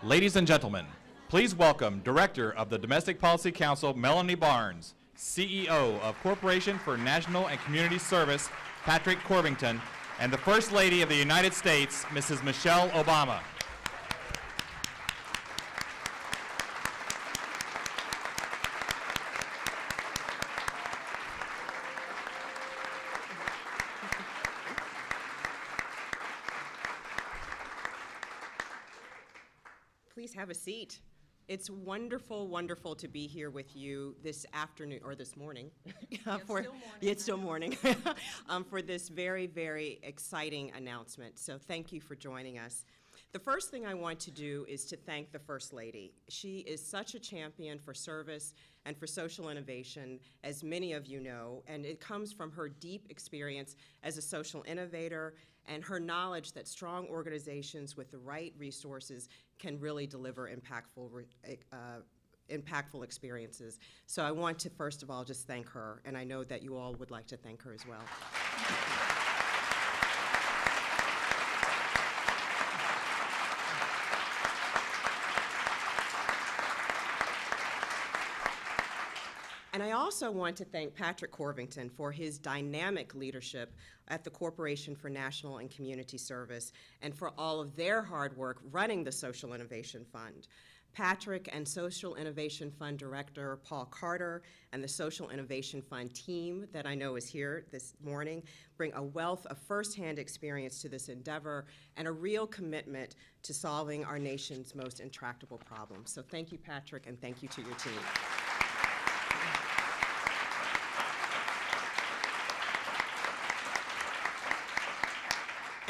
Ladies and gentlemen, please welcome Director of the Domestic Policy Council, Melanie Barnes, CEO of Corporation for National and Community Service, Patrick Corvington, and the First Lady of the United States, Mrs. Michelle Obama. Please have a seat. It's wonderful, wonderful to be here with you this afternoon, or this morning. It's still morning. For this very, very exciting announcement. So thank you for joining us. The first thing I want to do is to thank the First Lady. She is such a champion for service and for social innovation, as many of you know, and it comes from her deep experience as a social innovator and her knowledge that strong organizations with the right resources can really deliver impactful experiences. So I want to, first of all, just thank her, and I know that you all would like to thank her as well. And I also want to thank Patrick Corvington for his dynamic leadership at the Corporation for National and Community Service and for all of their hard work running the Social Innovation Fund. Patrick and Social Innovation Fund Director Paul Carter and the Social Innovation Fund team that I know is here this morning bring a wealth of firsthand experience to this endeavor and a real commitment to solving our nation's most intractable problems. So thank you, Patrick, and thank you to your team.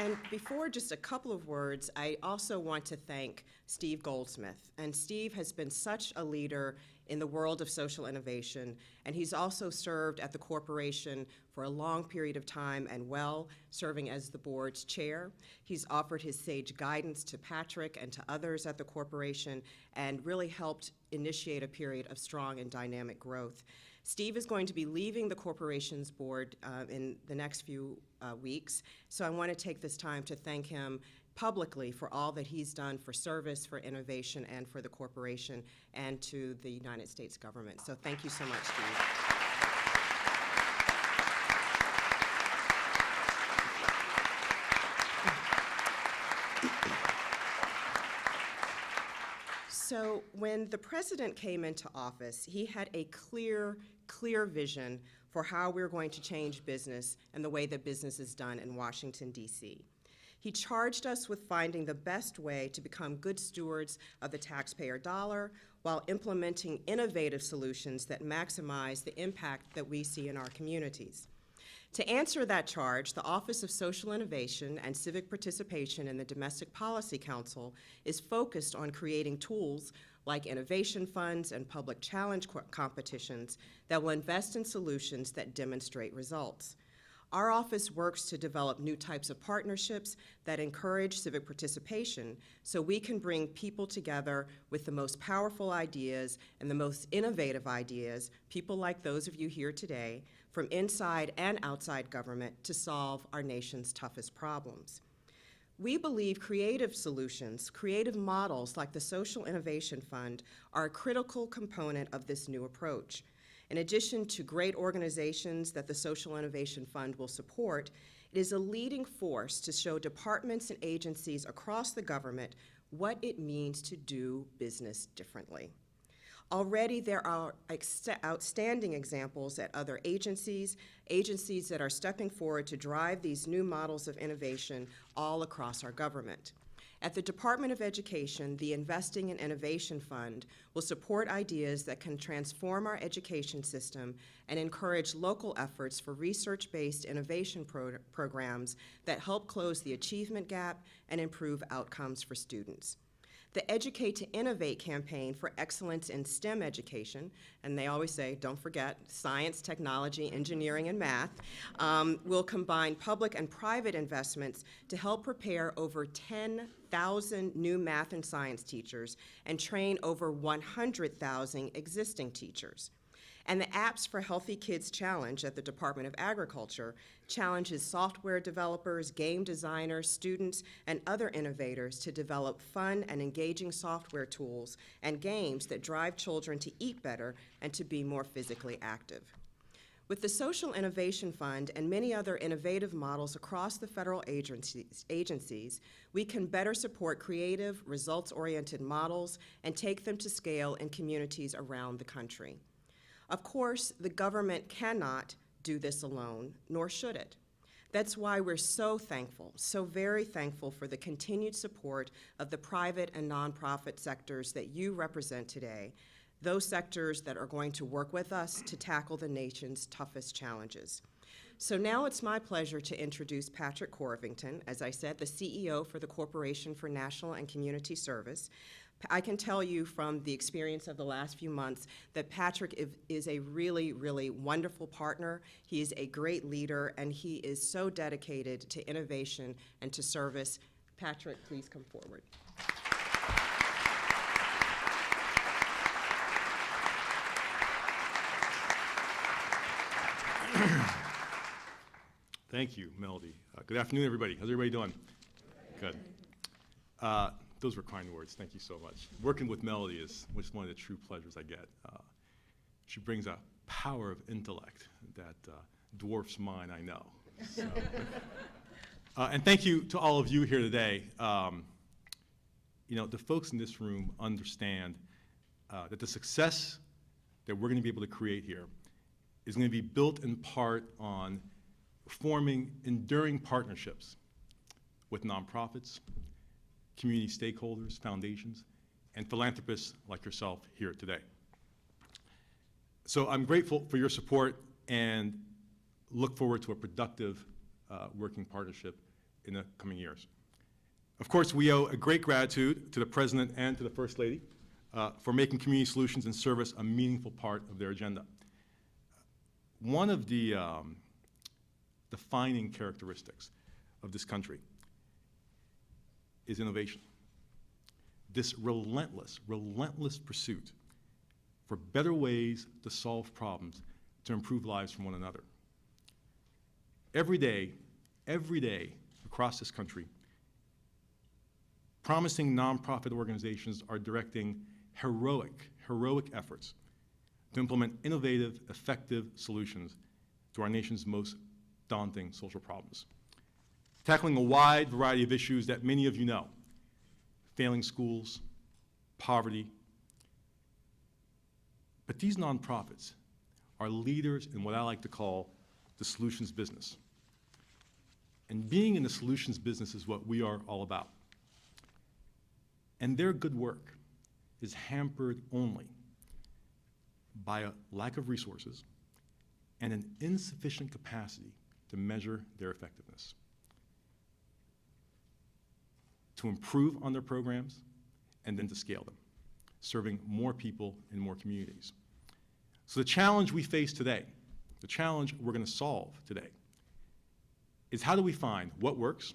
And before just a couple of words, I also want to thank Steve Goldsmith. And Steve has been such a leader in the world of social innovation, and he's also served at the corporation for a long period of time and serving as the board's chair. He's offered his sage guidance to Patrick and to others at the corporation and really helped initiate a period of strong and dynamic growth. Steve is going to be leaving the corporation's board in the next few weeks, so I want to take this time to thank him publicly for all that he's done for service, for innovation, and for the corporation and to the United States government. So thank you so much, Steve. So when the president came into office, he had a clear vision for how we're going to change business and the way that business is done in Washington, D.C. He charged us with finding the best way to become good stewards of the taxpayer dollar while implementing innovative solutions that maximize the impact that we see in our communities. To answer that charge, the Office of Social Innovation and Civic Participation in the Domestic Policy Council is focused on creating tools like innovation funds and public challenge competitions that will invest in solutions that demonstrate results. Our office works to develop new types of partnerships that encourage civic participation so we can bring people together with the most powerful ideas and the most innovative ideas, people like those of you here today, from inside and outside government to solve our nation's toughest problems. We believe creative solutions, creative models like the Social Innovation Fund are a critical component of this new approach. In addition to great organizations that the Social Innovation Fund will support, it is a leading force to show departments and agencies across the government what it means to do business differently. Already there are outstanding examples at other agencies that are stepping forward to drive these new models of innovation all across our government. At the Department of Education, the Investing in Innovation Fund will support ideas that can transform our education system and encourage local efforts for research-based innovation programs that help close the achievement gap and improve outcomes for students. The Educate to Innovate campaign for excellence in STEM education, and they always say, don't forget, science, technology, engineering, and math, will combine public and private investments to help prepare over 10,000 new math and science teachers and train over 100,000 existing teachers. And the Apps for Healthy Kids Challenge at the Department of Agriculture challenges software developers, game designers, students, and other innovators to develop fun and engaging software tools and games that drive children to eat better and to be more physically active. With the Social Innovation Fund and many other innovative models across the federal agencies, we can better support creative, results-oriented models and take them to scale in communities around the country. Of course, the government cannot do this alone, nor should it. That's why we're so thankful, so very thankful for the continued support of the private and nonprofit sectors that you represent today, those sectors that are going to work with us to tackle the nation's toughest challenges. So now it's my pleasure to introduce Patrick Corvington, as I said, the CEO for the Corporation for National and Community Service. I can tell you from the experience of the last few months that Patrick is a really, really wonderful partner. He is a great leader, and he is so dedicated to innovation and to service. Patrick, please come forward. Thank you, Melody. Good afternoon, everybody. How's everybody doing? Good. Those were kind words. Thank you so much. Working with Melody is one of the true pleasures I get. She brings a power of intellect that dwarfs mine, I know. So, and thank you to all of you here today. You know, the folks in this room understand that the success that we're going to be able to create here is going to be built in part on forming enduring partnerships with nonprofits, community stakeholders, foundations, and philanthropists like yourself here today. So I'm grateful for your support and look forward to a productive working partnership in the coming years. Of course, we owe a great gratitude to the President and to the First Lady for making community solutions and service a meaningful part of their agenda. One of the defining characteristics of this country is innovation. This relentless pursuit for better ways to solve problems, to improve lives from one another. Every day across this country, promising nonprofit organizations are directing heroic efforts to implement innovative, effective solutions to our nation's most daunting social problems. Tackling a wide variety of issues that many of you know: failing schools, poverty. But these nonprofits are leaders in what I like to call the solutions business. And being in the solutions business is what we are all about. And their good work is hampered only by a lack of resources and an insufficient capacity to measure their effectiveness, to improve on their programs, and then to scale them, serving more people in more communities. So the challenge we face today, the challenge we're going to solve today, is how do we find what works,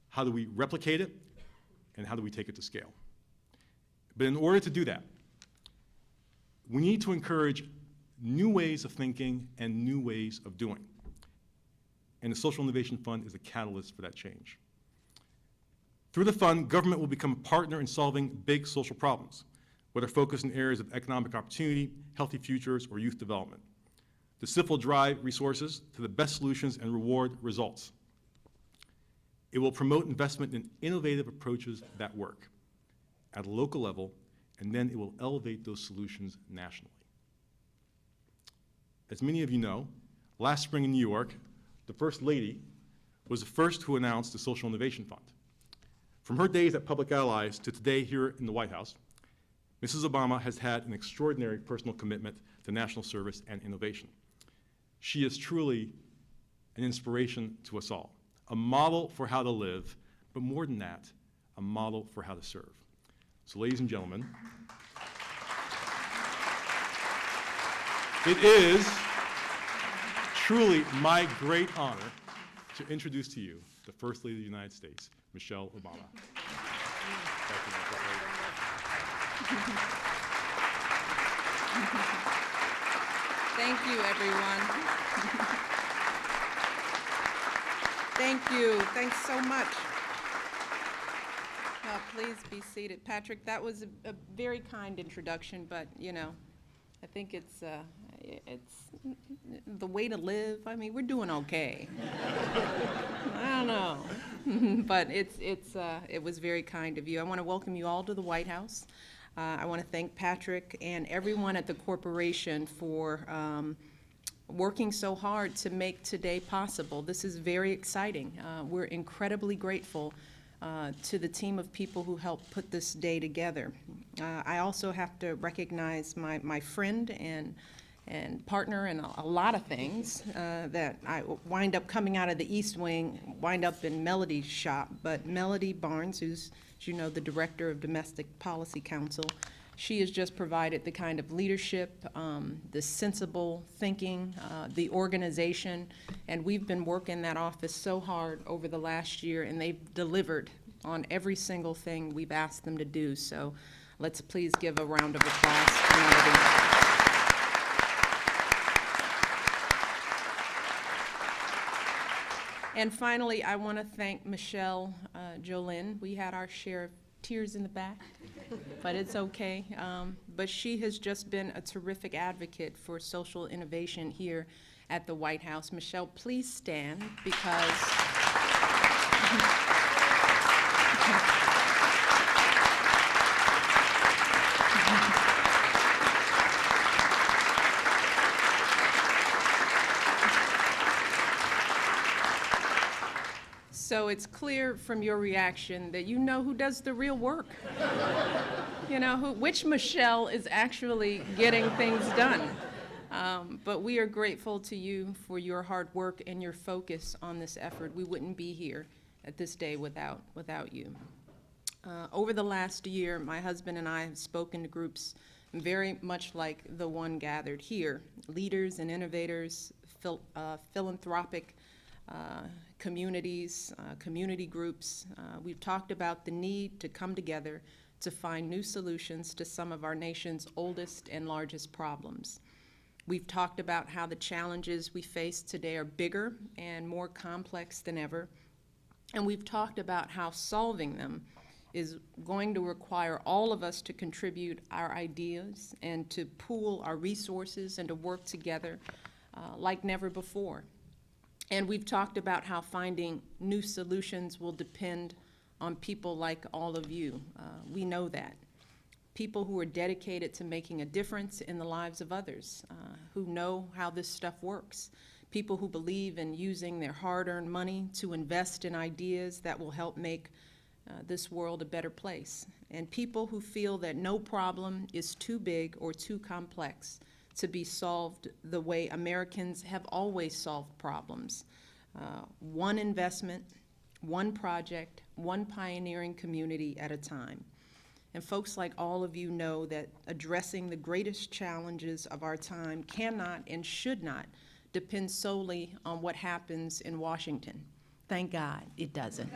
how do we replicate it, and how do we take it to scale? But in order to do that, we need to encourage new ways of thinking and new ways of doing. And the Social Innovation Fund is a catalyst for that change. Through the fund, government will become a partner in solving big social problems, whether focused in areas of economic opportunity, healthy futures, or youth development. The CIF will drive resources to the best solutions and reward results. It will promote investment in innovative approaches that work at a local level, and then it will elevate those solutions nationally. As many of you know, last spring in New York, the First Lady was the first who announced the Social Innovation Fund. From her days at Public Allies to today here in the White House, Mrs. Obama has had an extraordinary personal commitment to national service and innovation. She is truly an inspiration to us all, a model for how to live, but more than that, a model for how to serve. So ladies and gentlemen, it is truly my great honor to introduce to you the First Lady of the United States, Michelle Obama. Thank you. Thank you, everyone. Thank you. Thanks so much. Please be seated. Patrick, that was a very kind introduction, but, you know, I think it's the way to live. I mean, we're doing okay. I don't know. But it was very kind of you. I want to welcome you all to the White House. I want to thank Patrick and everyone at the corporation for working so hard to make today possible. This is very exciting. We're incredibly grateful to the team of people who helped put this day together. I also have to recognize my friend and partner in a lot of things that I wind up coming out of the East Wing, wind up in Melody's shop. But Melody Barnes, who's, as you know, the Director of Domestic Policy Council, she has just provided the kind of leadership, the sensible thinking, the organization, and we've been working that office so hard over the last year, and they've delivered on every single thing we've asked them to do. So let's please give a round of applause to Melody. And finally, I want to thank Michelle Jolin. We had our share of tears in the back, but it's okay. But she has just been a terrific advocate for social innovation here at the White House. Michelle, please stand because so it's clear from your reaction that you know who does the real work. You know, which Michelle is actually getting things done. But we are grateful to you for your hard work and your focus on this effort. We wouldn't be here at this day without you. Over the last year, my husband and I have spoken to groups very much like the one gathered here, leaders and innovators, philanthropic communities, community groups. We've talked about the need to come together to find new solutions to some of our nation's oldest and largest problems. We've talked about how the challenges we face today are bigger and more complex than ever. And we've talked about how solving them is going to require all of us to contribute our ideas and to pool our resources and to work together like never before. And we've talked about how finding new solutions will depend on people like all of you. We know that. People who are dedicated to making a difference in the lives of others, who know how this stuff works. People who believe in using their hard-earned money to invest in ideas that will help make this world a better place. And people who feel that no problem is too big or too complex to be solved the way Americans have always solved problems. One investment, one project, one pioneering community at a time. And folks like all of you know that addressing the greatest challenges of our time cannot and should not depend solely on what happens in Washington. Thank God it doesn't.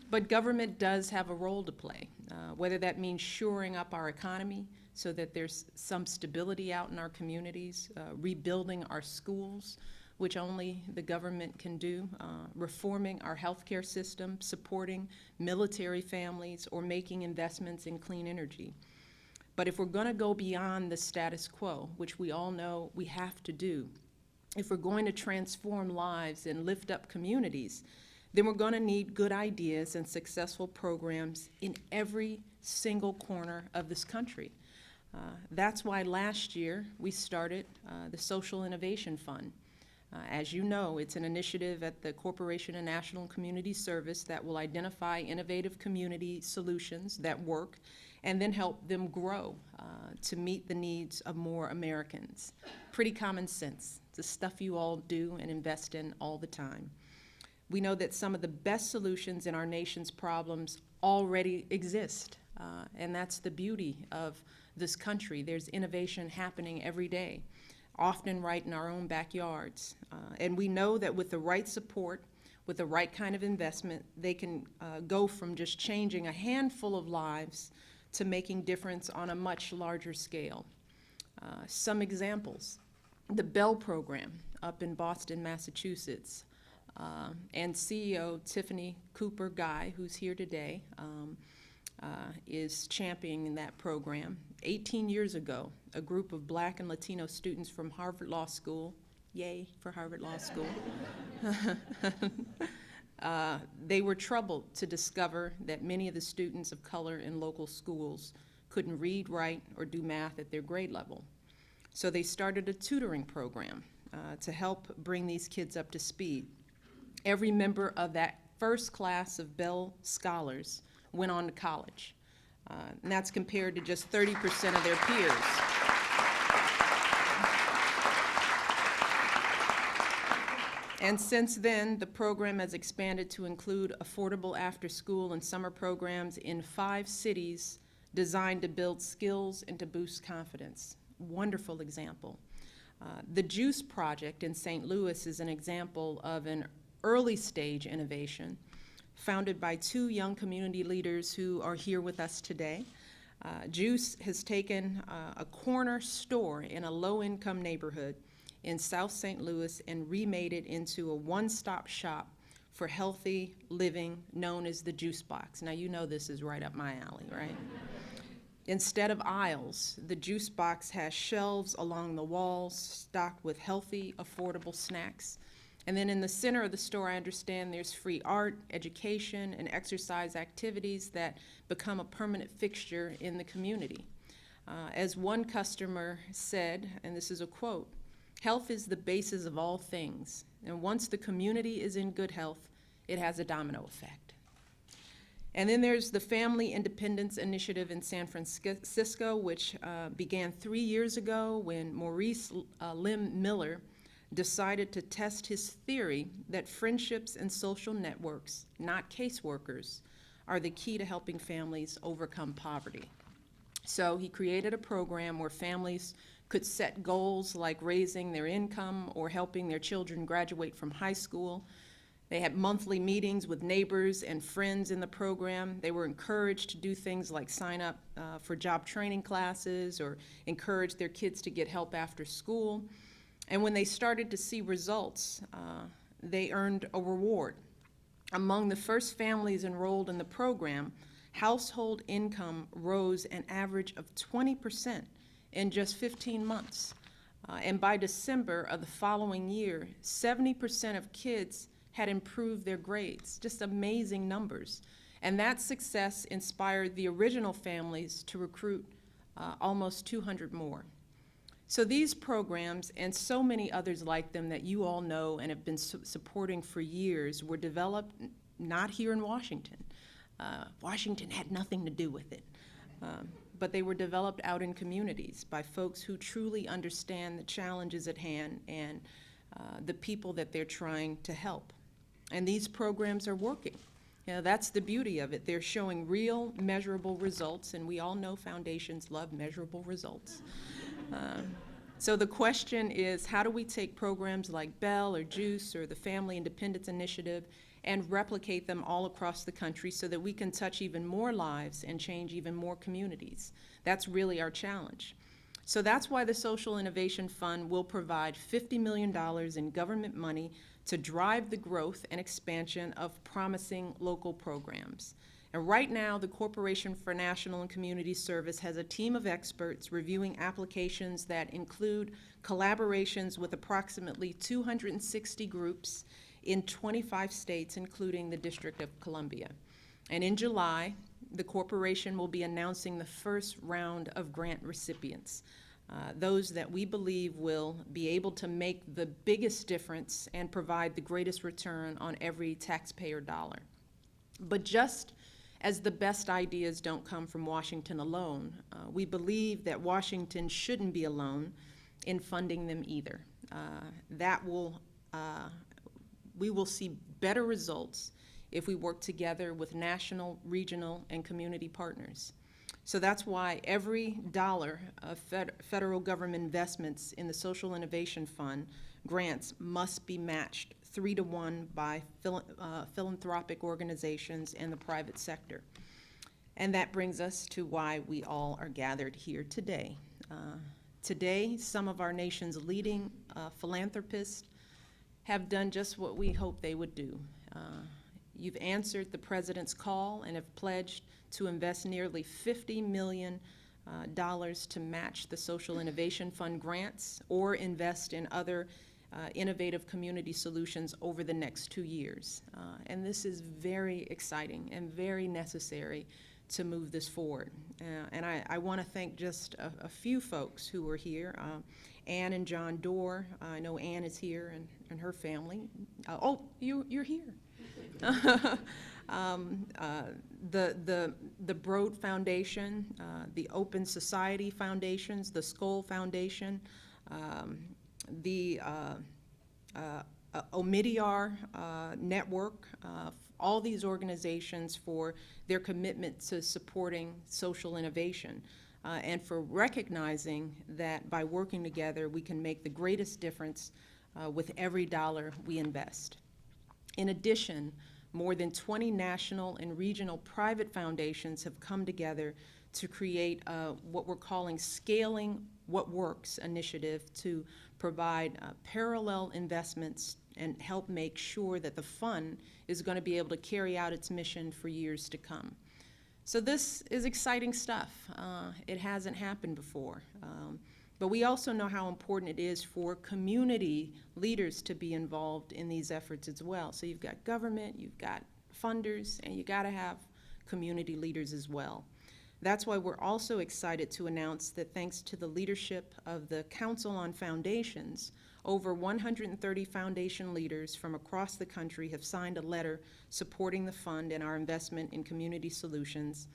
But government does have a role to play, whether that means shoring up our economy so that there's some stability out in our communities, rebuilding our schools, which only the government can do, reforming our healthcare system, supporting military families, or making investments in clean energy. But if we're going to go beyond the status quo, which we all know we have to do, if we're going to transform lives and lift up communities, then we're going to need good ideas and successful programs in every single corner of this country. That's why last year we started the Social Innovation Fund. As you know, it's an initiative at the Corporation of National Community Service that will identify innovative community solutions that work and then help them grow to meet the needs of more Americans. Pretty common sense. It's the stuff you all do and invest in all the time. We know that some of the best solutions in our nation's problems already exist, and that's the beauty of this country. There's innovation happening every day, often right in our own backyards. And we know that with the right support, with the right kind of investment, they can go from just changing a handful of lives to making difference on a much larger scale. Some examples: the Bell program up in Boston, Massachusetts, and CEO Tiffany Cooper Guy, who's here today, is championing that program. 18 years ago, a group of Black and Latino students from Harvard Law School, yay for Harvard Law School, they were troubled to discover that many of the students of color in local schools couldn't read, write, or do math at their grade level. So they started a tutoring program to help bring these kids up to speed. Every member of that first class of Bell Scholars went on to college. And that's compared to just 30% of their peers. And since then, the program has expanded to include affordable after-school and summer programs in 5 cities designed to build skills and to boost confidence. Wonderful example. The JUICE project in St. Louis is an example of an early stage innovation founded by 2 young community leaders who are here with us today. JUICE has taken a corner store in a low-income neighborhood in South St. Louis and remade it into a one-stop shop for healthy living known as the Juice Box. Now, you know this is right up my alley, right? Instead of aisles, the Juice Box has shelves along the walls stocked with healthy, affordable snacks. And then in the center of the store, I understand there's free art, education, and exercise activities that become a permanent fixture in the community. As one customer said, and this is a quote, "Health is the basis of all things, and once the community is in good health, it has a domino effect." And then there's the Family Independence Initiative in San Francisco, which began 3 years ago when Maurice Lim Miller decided to test his theory that friendships and social networks, not caseworkers, are the key to helping families overcome poverty. So he created a program where families could set goals like raising their income or helping their children graduate from high school. They had monthly meetings with neighbors and friends in the program. They were encouraged to do things like sign up for job training classes or encourage their kids to get help after school. And when they started to see results, they earned a reward. Among the first families enrolled in the program, household income rose an average of 20% in just 15 months. And by December of the following year, 70% of kids had improved their grades, just amazing numbers. And that success inspired the original families to recruit almost 200 more. So these programs and so many others like them that you all know and have been supporting for years were developed not here in Washington. Washington had nothing to do with it. But they were developed out in communities by folks who truly understand the challenges at hand and the people that they're trying to help. And these programs are working. You know, that's the beauty of it. They're showing real, measurable results, and we all know foundations love measurable results. So the question is, how do we take programs like Bell or JUICE or the Family Independence Initiative and replicate them all across the country so that we can touch even more lives and change even more communities? That's really our challenge. So that's why the Social Innovation Fund will provide $50 million in government money to drive the growth and expansion of promising local programs. And right now, the Corporation for National and Community Service has a team of experts reviewing applications that include collaborations with approximately 260 groups in 25 states, including the District of Columbia. And in July, the corporation will be announcing the first round of grant recipients, those that we believe will be able to make the biggest difference and provide the greatest return on every taxpayer dollar. But just as the best ideas don't come from Washington alone, we believe that Washington shouldn't be alone in funding them either. We will see better results if we work together with national, regional, and community partners. So that's why every dollar of federal government investments in the Social Innovation Fund grants must be matched 3-to-1 by philanthropic organizations and the private sector. And that brings us to why we all are gathered here today. Today, some of our nation's leading philanthropists have done just what we hoped they would do. You've answered the President's call and have pledged to invest nearly $50 million to match the Social Innovation Fund grants or invest in other innovative community solutions over the next 2 years. And this is very exciting and very necessary to move this forward. And I want to thank just a few folks who are here. Ann and John Doerr. I know Ann is here and her family. Oh, you're here. The Broad Foundation, the Open Society Foundations, the Skoll Foundation, the Omidyar Network, all these organizations for their commitment to supporting social innovation and for recognizing that by working together we can make the greatest difference with every dollar we invest. In addition, more than 20 national and regional private foundations have come together to create what we're calling Scaling What Works initiative to provide parallel investments and help make sure that the fund is going to be able to carry out its mission for years to come. So this is exciting stuff. It hasn't happened before. But we also know how important it is for community leaders to be involved in these efforts as well. So you've got government, you've got funders, and you got to have community leaders as well. That's why we're also excited to announce that thanks to the leadership of the Council on Foundations, over 130 foundation leaders from across the country have signed a letter supporting the fund and our investment in community solutions.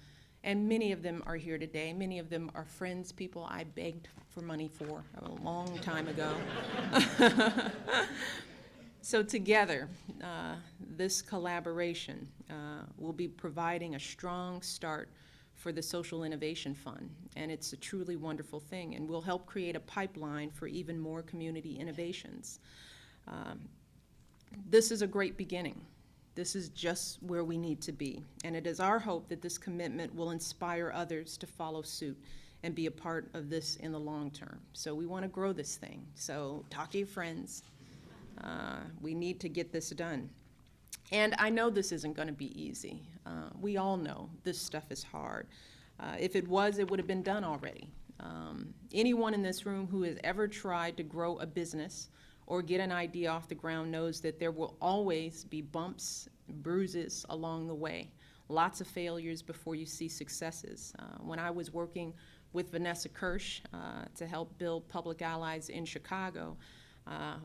And many of them are here today. Many of them are friends, people I begged for money for a long time ago. So together, this collaboration will be providing a strong start for the Social Innovation Fund, and it's a truly wonderful thing, and will help create a pipeline for even more community innovations. This is a great beginning. This is just where we need to be, and it is our hope that this commitment will inspire others to follow suit and be a part of this in the long term. So we want to grow this thing, so talk to your friends. We need to get this done. And I know this isn't going to be easy. We all know this stuff is hard. If it was, it would have been done already. Anyone in this room who has ever tried to grow a business or get an idea off the ground knows that there will always be bumps, bruises along the way. Lots of failures before you see successes. When I was working with Vanessa Kirsch to help build Public Allies in Chicago,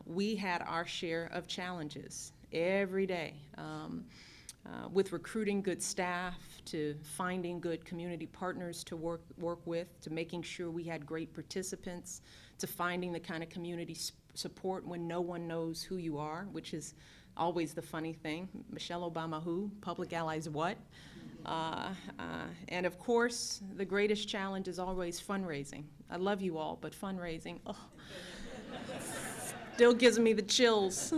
we had our share of challenges every day, with recruiting good staff, to finding good community partners to work with, to making sure we had great participants, to finding the kind of community support when no one knows who you are, which is always the funny thing. Michelle Obama who? Public Allies what? And of course, the greatest challenge is always fundraising. I love you all, but fundraising, oh, still gives me the chills.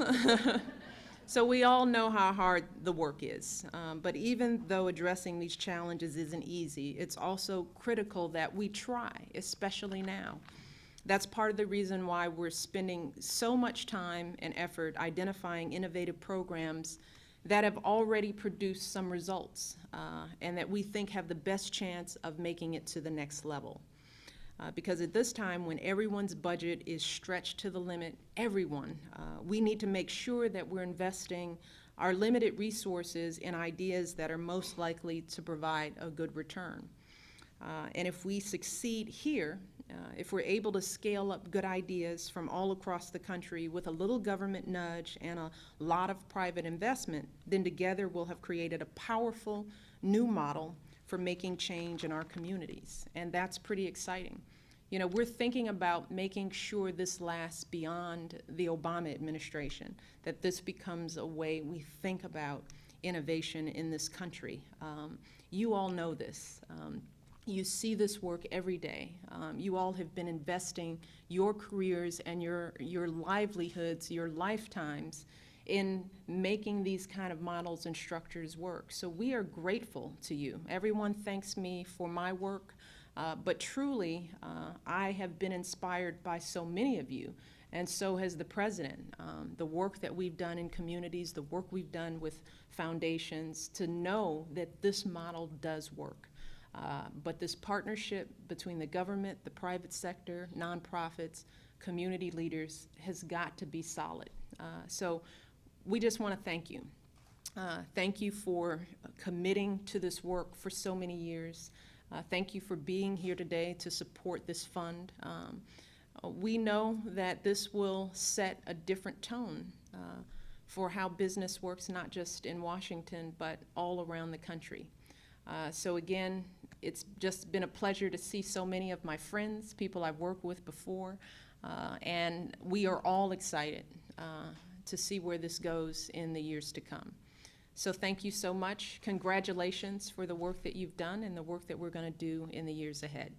So we all know how hard the work is, but even though addressing these challenges isn't easy, it's also critical that we try, especially now. That's part of the reason why we're spending so much time and effort identifying innovative programs that have already produced some results and that we think have the best chance of making it to the next level. Because at this time, when everyone's budget is stretched to the limit, we need to make sure that we're investing our limited resources in ideas that are most likely to provide a good return. And if we succeed here, if we're able to scale up good ideas from all across the country with a little government nudge and a lot of private investment, then together we'll have created a powerful new model for making change in our communities, and that's pretty exciting. You know, we're thinking about making sure this lasts beyond the Obama administration, that this becomes a way we think about innovation in this country. You all know this. You see this work every day. You all have been investing your careers and your livelihoods, your lifetimes in making these kind of models and structures work. So we are grateful to you. Everyone thanks me for my work. But truly, I have been inspired by so many of you, and so has the President. The work that we've done in communities, the work we've done with foundations, to know that this model does work. But this partnership between the government, the private sector, nonprofits, community leaders has got to be solid. So we just want to thank you. Thank you for committing to this work for so many years. Thank you for being here today to support this fund. We know that this will set a different tone for how business works, not just in Washington, but all around the country. So again, it's just been a pleasure to see so many of my friends, people I've worked with before, and we are all excited to see where this goes in the years to come. So thank you so much. Congratulations for the work that you've done and the work that we're going to do in the years ahead.